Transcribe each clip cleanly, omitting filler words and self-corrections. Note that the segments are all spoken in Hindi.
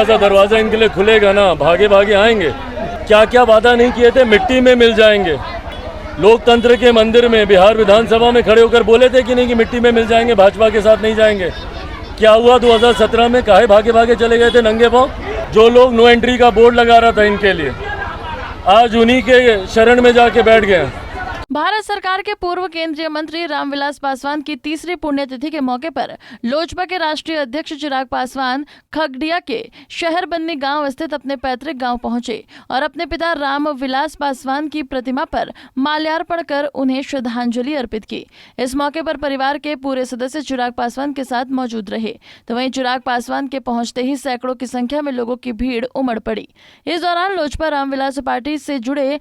दरवाजा इनके लिए खुलेगा ना, भागे भागे आएंगे। क्या क्या वादा नहीं किए थे, मिट्टी में मिल जाएंगे। लोकतंत्र के मंदिर में बिहार विधानसभा में खड़े होकर बोले थे कि नहीं कि मिट्टी में मिल जाएंगे, भाजपा के साथ नहीं जाएंगे। क्या हुआ 2017 में? काहे भागे भागे चले गए थे नंगे पांव? जो लोग नो एंट्री का बोर्ड लगा रहा था इनके लिए, आज उन्हीं के शरण में जाके बैठ गए। भारत सरकार के पूर्व केंद्रीय मंत्री रामविलास पासवान की तीसरी पुण्यतिथि के मौके पर लोजपा के राष्ट्रीय अध्यक्ष चिराग पासवान खगड़िया के शहर बन्नी गांव स्थित अपने पैतृक गांव पहुंचे और अपने पिता रामविलास पासवान की प्रतिमा पर माल्यार्पण कर उन्हें श्रद्धांजलि अर्पित की। इस मौके पर परिवार के पूरे सदस्य चिराग पासवान के साथ मौजूद रहे, तो वहीं चिराग पासवान के पहुंचते ही सैकड़ों की संख्या में लोगों की भीड़ उमड़ पड़ी। इस दौरान लोजपा रामविलास पार्टी से जुड़े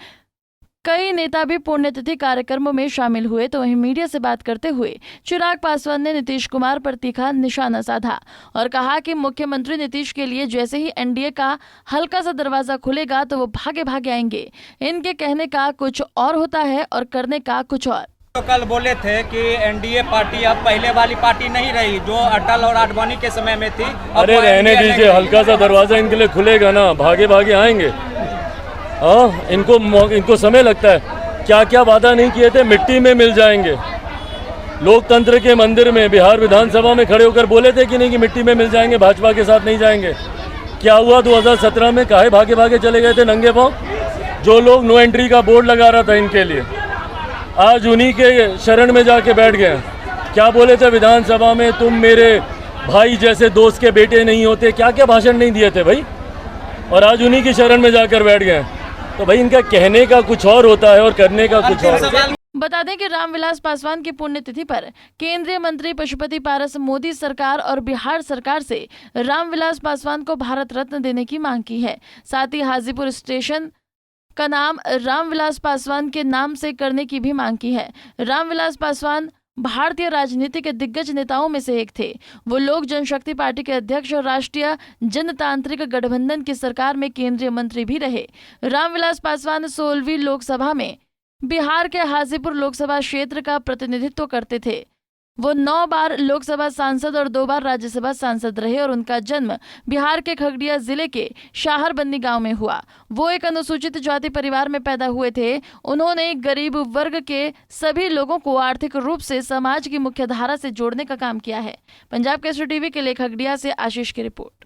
कई नेता भी पुण्यतिथि कार्यक्रमों में शामिल हुए, तो वहीं मीडिया से बात करते हुए चिराग पासवान ने नीतीश कुमार पर तीखा निशाना साधा और कहा कि मुख्यमंत्री नीतीश के लिए जैसे ही एनडीए का हल्का सा दरवाजा खुलेगा तो वो भागे भागे आएंगे। इनके कहने का कुछ और होता है और करने का कुछ और। तो कल बोले थे कि एनडीए पार्टी अब पहले वाली पार्टी नहीं रही जो अटल और आडवाणी के समय में थी। अरे रहने दीजिए, हल्का सा दरवाजा इनके लिए खुलेगा ना, भागे भागे आएंगे। इनको समय लगता है। क्या क्या वादा नहीं किए थे, मिट्टी में मिल जाएंगे। लोकतंत्र के मंदिर में बिहार विधानसभा में खड़े होकर बोले थे कि नहीं कि मिट्टी में मिल जाएंगे, भाजपा के साथ नहीं जाएंगे। क्या हुआ 2017 में? काहे भागे भागे चले गए थे नंगे पांव? जो लोग नो एंट्री का बोर्ड लगा रहा था इनके लिए, आज उन्हीं के शरण में जाके बैठ गए। क्या बोले थे विधानसभा में, तुम मेरे भाई जैसे दोस्त के बेटे नहीं होते, क्या क्या भाषण नहीं दिए थे भाई, और आज उन्हीं की शरण में जाकर बैठ गए। तो भाई इनका कहने का कुछ और होता है और करने का कुछ और। बता दें कि रामविलास पासवान की पुण्यतिथि पर केंद्रीय मंत्री पशुपति पारस मोदी सरकार और बिहार सरकार से रामविलास पासवान को भारत रत्न देने की मांग की है। साथ ही हाजीपुर स्टेशन का नाम रामविलास पासवान के नाम से करने की भी मांग की है। रामविलास पासवान भारतीय राजनीति के दिग्गज नेताओं में से एक थे। वो लोक जनशक्ति पार्टी के अध्यक्ष और राष्ट्रीय जनतांत्रिक गठबंधन की सरकार में केंद्रीय मंत्री भी रहे। रामविलास पासवान 16वीं लोकसभा में बिहार के हाजीपुर लोकसभा क्षेत्र का प्रतिनिधित्व करते थे। वो 9 बार लोकसभा सांसद और 2 बार राज्यसभा सांसद रहे और उनका जन्म बिहार के खगड़िया जिले के शाहर बन्नी गांव में हुआ। वो एक अनुसूचित जाति परिवार में पैदा हुए थे। उन्होंने गरीब वर्ग के सभी लोगों को आर्थिक रूप से समाज की मुख्य धारा से जोड़ने का काम किया है। पंजाब केसरी टीवी के लिए खगड़िया से आशीष की रिपोर्ट।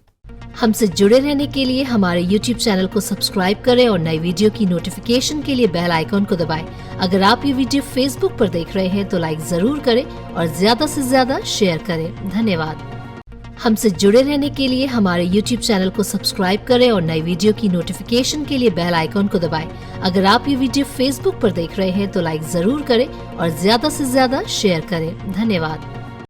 हमसे जुड़े रहने के लिए हमारे YouTube चैनल को सब्सक्राइब करें और नई वीडियो की नोटिफिकेशन के लिए बेल आइकॉन को दबाएं। अगर आप ये वीडियो Facebook पर देख रहे हैं तो लाइक जरूर करें और ज्यादा से ज्यादा शेयर करें। धन्यवाद। हमसे जुड़े रहने के लिए हमारे YouTube चैनल को सब्सक्राइब करें और नई वीडियो की नोटिफिकेशन के लिए बेल आइकॉन को दबाएं। अगर आप ये वीडियो Facebook पर देख रहे हैं तो लाइक जरूर करें और ज्यादा से ज्यादा शेयर करें। धन्यवाद।